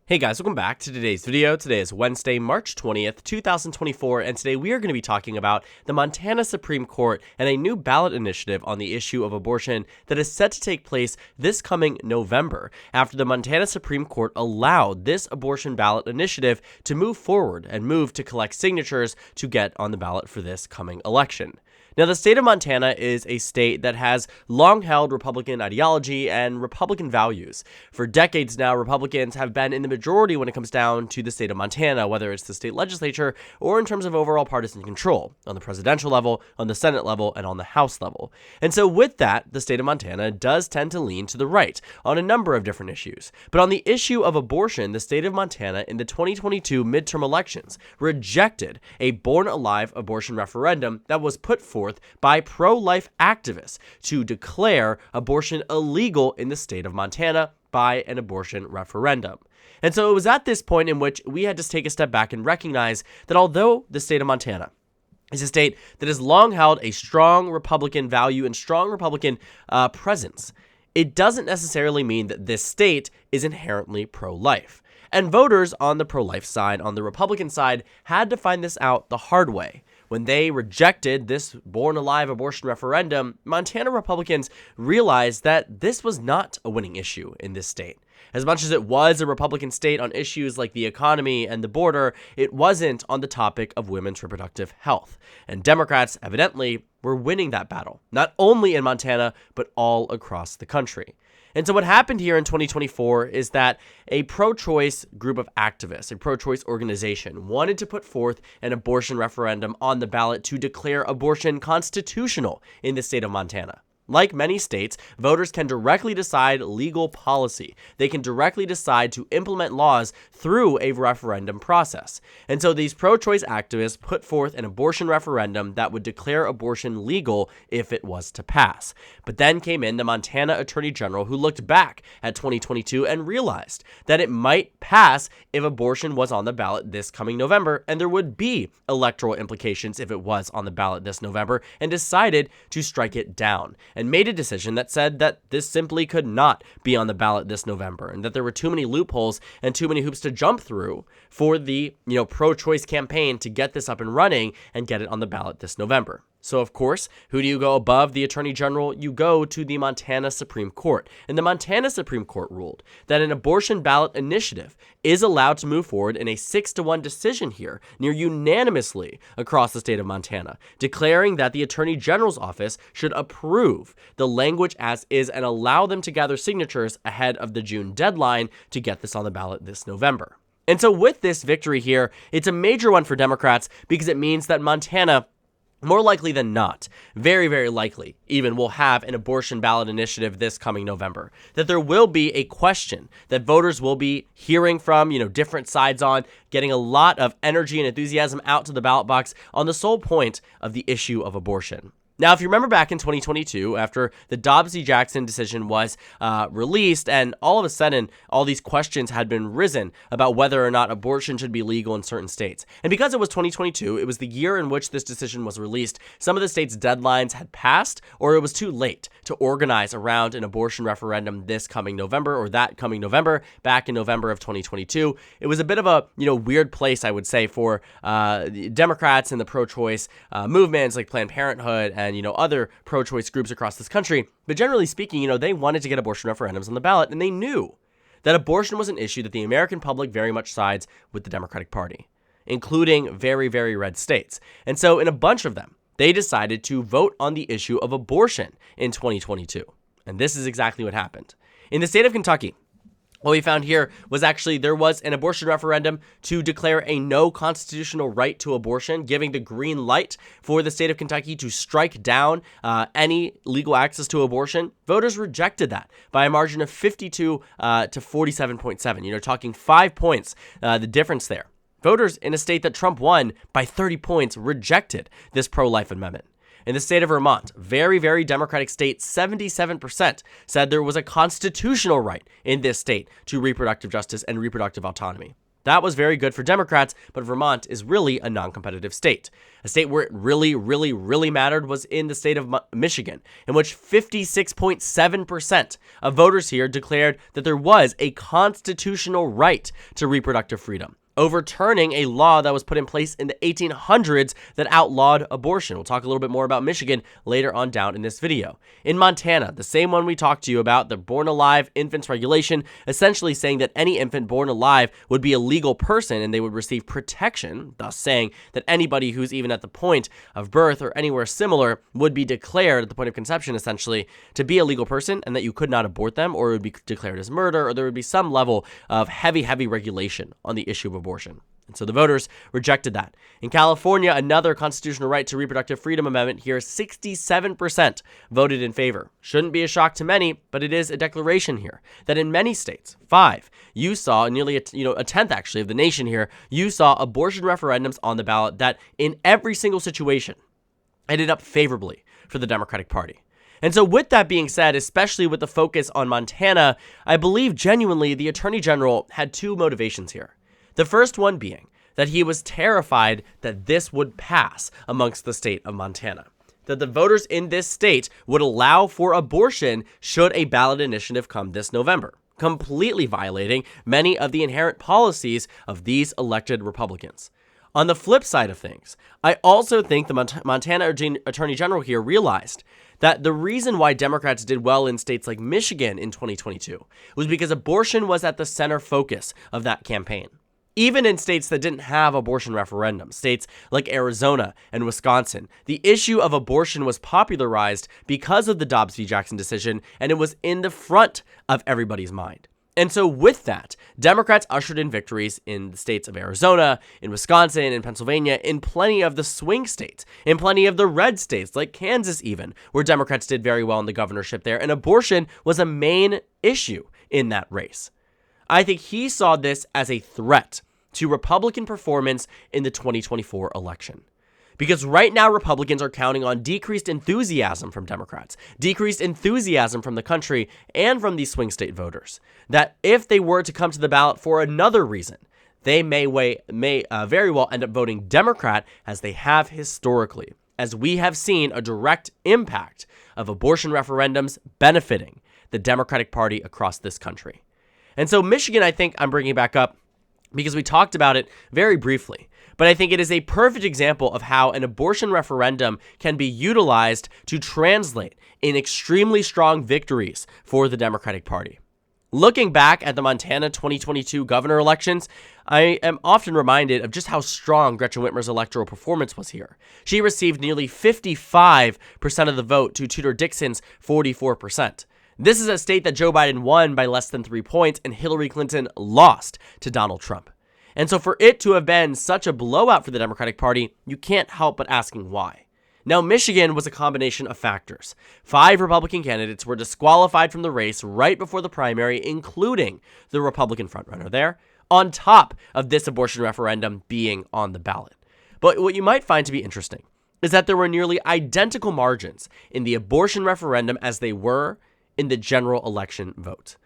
Hey guys, welcome back to today's video. Today is Wednesday, March 20th, 2024, and today we are going to be talking about the Montana Supreme Court and a new ballot initiative on the issue of abortion that is set to take place this coming November after the Montana Supreme Court allowed this abortion ballot initiative to move forward and move to collect signatures to get on the ballot for this coming election. Now, the state of Montana is a state that has long held Republican ideology and Republican values. For decades now, Republicans have been in the majority when it comes down to the state of Montana, whether it's the state legislature or in terms of overall partisan control on the presidential level, on the Senate level, and on the House level. And so with that, the state of Montana does tend to lean to the right on a number of different issues. But on the issue of abortion, the state of Montana in the 2022 midterm elections rejected a born-alive abortion referendum that was put forth by pro-life activists to declare abortion illegal in the state of Montana by an abortion referendum. And so it was at this point in which we had to take a step back and recognize that although the state of Montana is a state that has long held a strong Republican value and strong Republican presence, it doesn't necessarily mean that this state is inherently pro-life. And voters on the pro-life side, on the Republican side, had to find this out the hard way. When they rejected this born-alive abortion referendum, Montana Republicans realized that this was not a winning issue in this state. As much as it was a Republican state on issues like the economy and the border, it wasn't on the topic of women's reproductive health. And Democrats, evidently, were winning that battle, not only in Montana, but all across the country. And so what happened here in 2024 is that a pro-choice group of activists, a pro-choice organization, wanted to put forth an abortion referendum on the ballot to declare abortion constitutional in the state of Montana. Like many states, voters can directly decide legal policy. They can directly decide to implement laws through a referendum process. And so these pro-choice activists put forth an abortion referendum that would declare abortion legal if it was to pass. But then came in the Montana Attorney General, who looked back at 2022 and realized that it might pass if abortion was on the ballot this coming November, and there would be electoral implications if it was on the ballot this November, and decided to strike it down. And made a decision that said that this simply could not be on the ballot this November, and that there were too many loopholes and too many hoops to jump through for the, pro-choice campaign to get this up and running and get it on the ballot this November. So, of course, who do you go above the Attorney General? You go to the Montana Supreme Court. And the Montana Supreme Court ruled that an abortion ballot initiative is allowed to move forward in a 6-1 decision here, near unanimously across the state of Montana, declaring that the Attorney General's office should approve the language as is and allow them to gather signatures ahead of the June deadline to get this on the ballot this November. And so with this victory here, it's a major one for Democrats because it means that Montana, more likely than not, very, very likely even, will have an abortion ballot initiative this coming November. That there will be a question that voters will be hearing from, different sides on, getting a lot of energy and enthusiasm out to the ballot box on the sole point of the issue of abortion. Now, if you remember back in 2022, after the Dobbs v. Jackson decision was released, and all of a sudden, all these questions had been risen about whether or not abortion should be legal in certain states. And because it was 2022, it was the year in which this decision was released, some of the states' deadlines had passed, or it was too late to organize around an abortion referendum this coming November, or that coming November, back in November of 2022. It was a bit of a, weird place, I would say, for the Democrats and the pro-choice movements like Planned Parenthood and other pro-choice groups across this country. But generally speaking, they wanted to get abortion referendums on the ballot, and they knew that abortion was an issue that the American public very much sides with the Democratic Party, including very, very red states. And so in a bunch of them, they decided to vote on the issue of abortion in 2022. And this is exactly what happened. In the state of Kentucky, what we found here was actually there was an abortion referendum to declare a no constitutional right to abortion, giving the green light for the state of Kentucky to strike down any legal access to abortion. Voters rejected that by a margin of 52 to 47.7. Talking 5 points, the difference there. Voters in a state that Trump won by 30 points rejected this pro-life amendment. In the state of Vermont, very, very Democratic state, 77% said there was a constitutional right in this state to reproductive justice and reproductive autonomy. That was very good for Democrats, but Vermont is really a non-competitive state. A state where it really mattered was in the state of Michigan, in which 56.7% of voters here declared that there was a constitutional right to reproductive freedom, overturning a law that was put in place in the 1800s that outlawed abortion. We'll talk a little bit more about Michigan later on down in this video. In Montana, the same one we talked to you about, the Born Alive Infants Regulation, essentially saying that any infant born alive would be a legal person and they would receive protection, thus saying that anybody who's even at the point of birth or anywhere similar would be declared at the point of conception, essentially, to be a legal person and that you could not abort them or it would be declared as murder or there would be some level of heavy regulation on the issue of abortion. And so the voters rejected that. In California, another constitutional right to reproductive freedom amendment here, 67% voted in favor. Shouldn't be a shock to many, but it is a declaration here that in many states, 5, you saw nearly a tenth actually of the nation here, you saw abortion referendums on the ballot that in every single situation ended up favorably for the Democratic Party. And so with that being said, especially with the focus on Montana, I believe genuinely the Attorney General had 2 motivations here. The first one being that he was terrified that this would pass amongst the state of Montana, that the voters in this state would allow for abortion should a ballot initiative come this November, completely violating many of the inherent policies of these elected Republicans. On the flip side of things, I also think the Montana Attorney General here realized that the reason why Democrats did well in states like Michigan in 2022 was because abortion was at the center focus of that campaign. Even in states that didn't have abortion referendums, states like Arizona and Wisconsin, the issue of abortion was popularized because of the Dobbs v. Jackson decision, and it was in the front of everybody's mind. And so with that, Democrats ushered in victories in the states of Arizona, in Wisconsin, in Pennsylvania, in plenty of the swing states, in plenty of the red states, like Kansas even, where Democrats did very well in the governorship there, and abortion was a main issue in that race. I think he saw this as a threat to Republican performance in the 2024 election. Because right now, Republicans are counting on decreased enthusiasm from Democrats, decreased enthusiasm from the country, and from these swing state voters, that if they were to come to the ballot for another reason, they may very well end up voting Democrat as they have historically, as we have seen a direct impact of abortion referendums benefiting the Democratic Party across this country. And so Michigan, I think I'm bringing back up because we talked about it very briefly, but I think it is a perfect example of how an abortion referendum can be utilized to translate in extremely strong victories for the Democratic Party. Looking back at the Montana 2022 governor elections, I am often reminded of just how strong Gretchen Whitmer's electoral performance was here. She received nearly 55% of the vote to Tudor Dixon's 44%. This is a state that Joe Biden won by less than 3 points and Hillary Clinton lost to Donald Trump. And so for it to have been such a blowout for the Democratic Party, you can't help but asking why. Now, Michigan was a combination of factors. 5 Republican candidates were disqualified from the race right before the primary, including the Republican frontrunner there, on top of this abortion referendum being on the ballot. But what you might find to be interesting is that there were nearly identical margins in the abortion referendum as they were in the general election vote.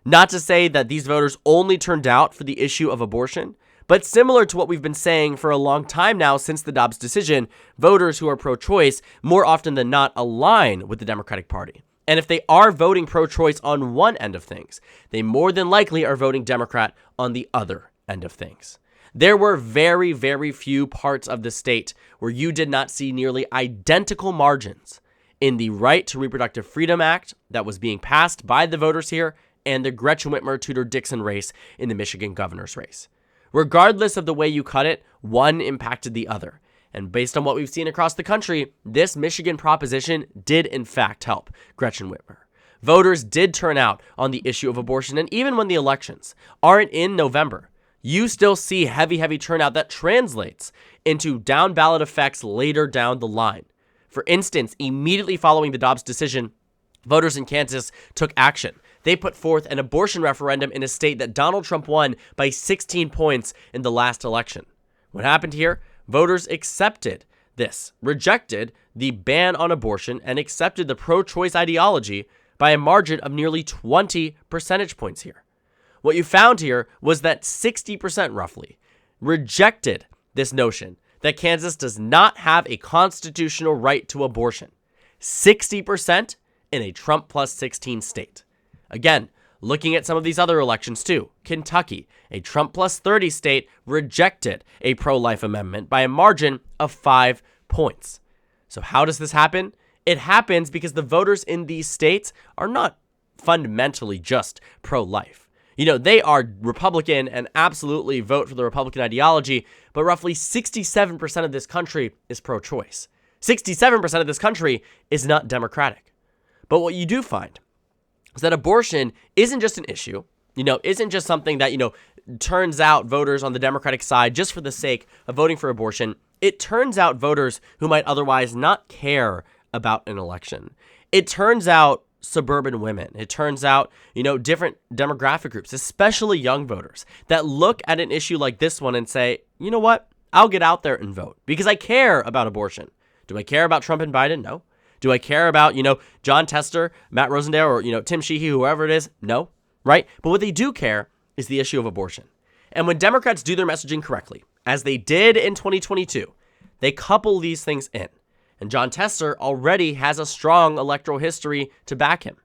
Not to say that these voters only turned out for the issue of abortion, but similar to what we've been saying for a long time now since the Dobbs decision, voters who are pro-choice more often than not align with the Democratic Party. And if they are voting pro-choice on one end of things, they more than likely are voting Democrat on the other end of things. There were very few parts of the state where you did not see nearly identical margins in the Right to Reproductive Freedom Act that was being passed by the voters here and the Gretchen Whitmer Tudor Dixon race in the Michigan governor's race. Regardless of the way you cut it, one impacted the other. And based on what we've seen across the country, this Michigan proposition did in fact help Gretchen Whitmer. Voters did turn out on the issue of abortion, and even when the elections aren't in November, you still see heavy turnout that translates into down ballot effects later down the line. For instance, immediately following the Dobbs decision, voters in Kansas took action. They put forth an abortion referendum in a state that Donald Trump won by 16 points in the last election. What happened here? Voters accepted this, rejected the ban on abortion, and accepted the pro-choice ideology by a margin of nearly 20 percentage points here. what you found here was that 60% roughly rejected this notion that Kansas does not have a constitutional right to abortion. 60% in a Trump plus 16 state. Again, looking at some of these other elections too, Kentucky, a Trump plus 30 state, rejected a pro-life amendment by a margin of 5 points. So how does this happen? It happens because the voters in these states are not fundamentally just pro-life. They are Republican and absolutely vote for the Republican ideology, but roughly 67% of this country is pro-choice. 67% of this country is not Democratic. But what you do find is that abortion isn't just an issue, isn't just something that, turns out voters on the Democratic side just for the sake of voting for abortion. It turns out voters who might otherwise not care about an election. It turns out suburban women. It turns out, different demographic groups, especially young voters, that look at an issue like this one and say, you know what? I'll get out there and vote because I care about abortion. Do I care about Trump and Biden? No. Do I care about, John Tester, Matt Rosendale, or, Tim Sheehy, whoever it is? No. Right? But what they do care is the issue of abortion. And when Democrats do their messaging correctly, as they did in 2022, they couple these things in. And John Tester already has a strong electoral history to back him.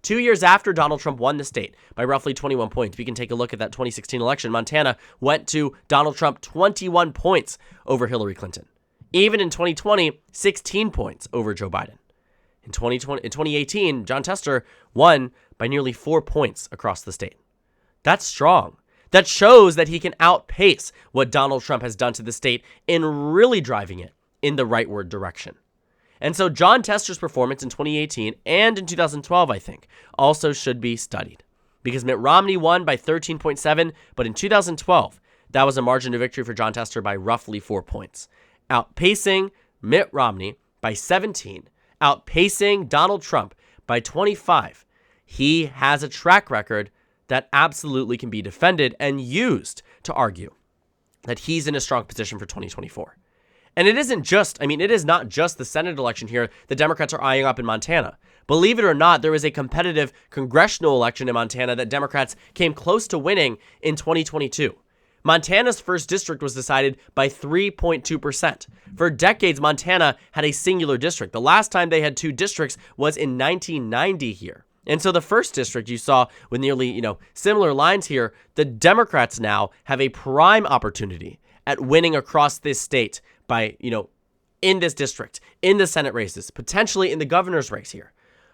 2 years after Donald Trump won the state by roughly 21 points, we can take a look at that 2016 election. Montana went to Donald Trump 21 points over Hillary Clinton. Even in 2020, 16 points over Joe Biden. In 2018, John Tester won by nearly 4 points across the state. That's strong. That shows that he can outpace what Donald Trump has done to the state in really driving it in the rightward direction. And so John Tester's performance in 2018 and in 2012, I think, also should be studied. Because Mitt Romney won by 13.7, but in 2012, that was a margin of victory for John Tester by roughly 4 points. Outpacing Mitt Romney by 17, outpacing Donald Trump by 25. He has a track record that absolutely can be defended and used to argue that he's in a strong position for 2024. And it is not just the Senate election here the Democrats are eyeing up in Montana. Believe it or not, there was a competitive congressional election in Montana that Democrats came close to winning in 2022. Montana's first district was decided by 3.2%. For decades, Montana had a singular district. The last time they had 2 districts was in 1990 here. And so the first district you saw with nearly, similar lines here, the Democrats now have a prime opportunity at winning across this state by, in this district, in the Senate races, potentially in the governor's race here.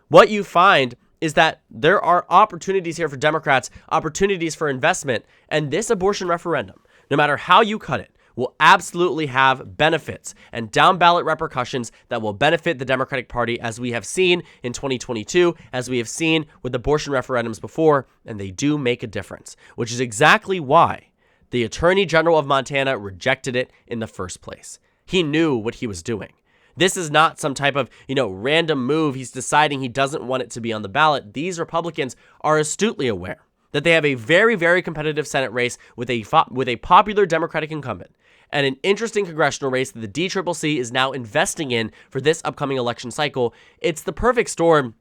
What you find is that there are opportunities here for Democrats, opportunities for investment, and this abortion referendum, no matter how you cut it, will absolutely have benefits and down-ballot repercussions that will benefit the Democratic Party, as we have seen in 2022, as we have seen with abortion referendums before, and they do make a difference, which is exactly why the Attorney General of Montana rejected it in the first place. He knew what he was doing. This is not some type of, random move. He's deciding he doesn't want it to be on the ballot. These Republicans are astutely aware that they have a very, very competitive Senate race with a popular Democratic incumbent and an interesting congressional race that the DCCC is now investing in for this upcoming election cycle. It's the perfect storm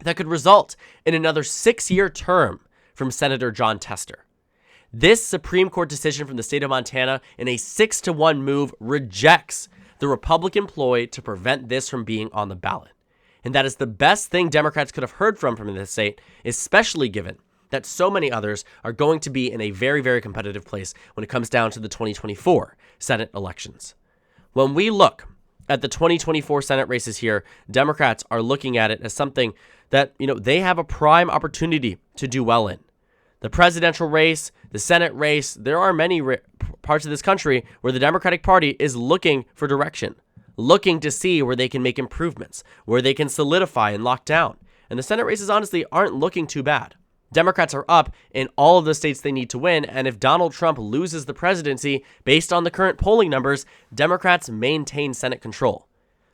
that could result in another 6-year term from Senator John Tester. This Supreme Court decision from the state of Montana in a 6-1 move rejects the Republican ploy to prevent this from being on the ballot. And that is the best thing Democrats could have heard from this state, especially given that so many others are going to be in a very, very competitive place when it comes down to the 2024 Senate elections. When we look at the 2024 Senate races here, Democrats are looking at it as something that, they have a prime opportunity to do well in. The presidential race, the Senate race, there are many parts of this country where the Democratic Party is looking for direction, looking to see where they can make improvements, where they can solidify and lock down. And the Senate races honestly aren't looking too bad. Democrats are up in all of the states they need to win, and if Donald Trump loses the presidency, based on the current polling numbers, Democrats maintain Senate control.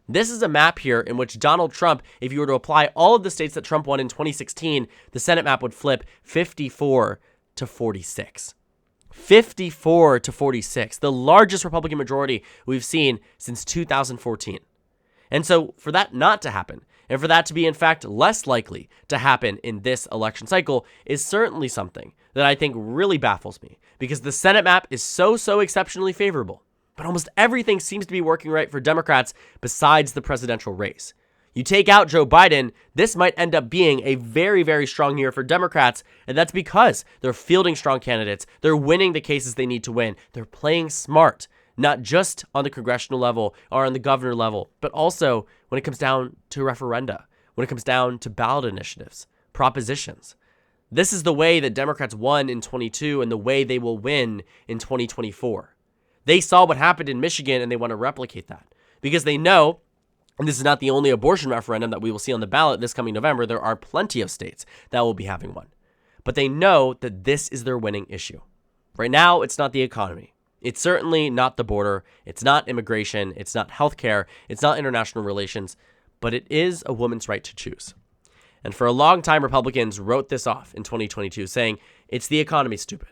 This is a map here in which Donald Trump, if you were to apply all of the states that Trump won in 2016, the Senate map would flip 54 to 46. 54 to 46, the largest Republican majority we've seen since 2014. And so for that not to happen, And for that to be, in fact, less likely to happen in this election cycle is certainly something that I think really baffles me, because the Senate map is so exceptionally favorable. But almost everything seems to be working right for Democrats besides the presidential race. You take out Joe Biden, this might end up being a very strong year for Democrats, and that's because they're fielding strong candidates, they're winning the cases they need to win, they're playing smart, not just on the congressional level or on the governor level, but also when it comes down to referenda, when it comes down to ballot initiatives, propositions. This is the way that Democrats won in 22 and the way they will win in 2024. They saw what happened in Michigan and they want to replicate that because they know, and this is not the only abortion referendum that we will see on the ballot this coming November, there are plenty of states that will be having one. But they know that this is their winning issue. Right now, it's not the economy. It's certainly not the border. It's not immigration. It's not healthcare. It's not international relations. But it is a woman's right to choose. And for a long time, Republicans wrote this off in 2022, saying, it's the economy, stupid.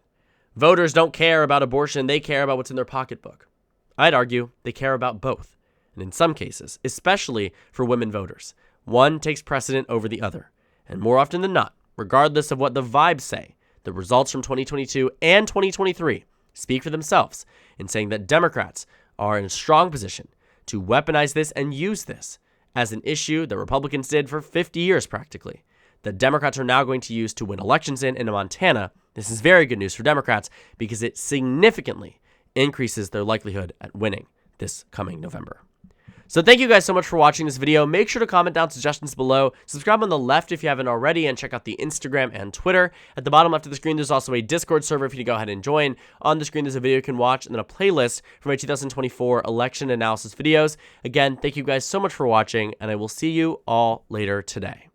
Voters don't care about abortion. They care about what's in their pocketbook. I'd argue they care about both. And in some cases, especially for women voters, one takes precedent over the other. And more often than not, regardless of what the vibes say, the results from 2022 and 2023 speak for themselves in saying that Democrats are in a strong position to weaponize this and use this as an issue that Republicans did for 50 years practically, that Democrats are now going to use to win elections in Montana. This is very good news for Democrats because it significantly increases their likelihood at winning this coming November. So thank you guys so much for watching this video. Make sure to comment down suggestions below. Subscribe on the left if you haven't already, and check out the Instagram and Twitter. At the bottom left of the screen, there's also a Discord server for you to go ahead and join. On the screen, there's a video you can watch, and then a playlist for my 2024 election analysis videos. Again, thank you guys so much for watching, and I will see you all later today.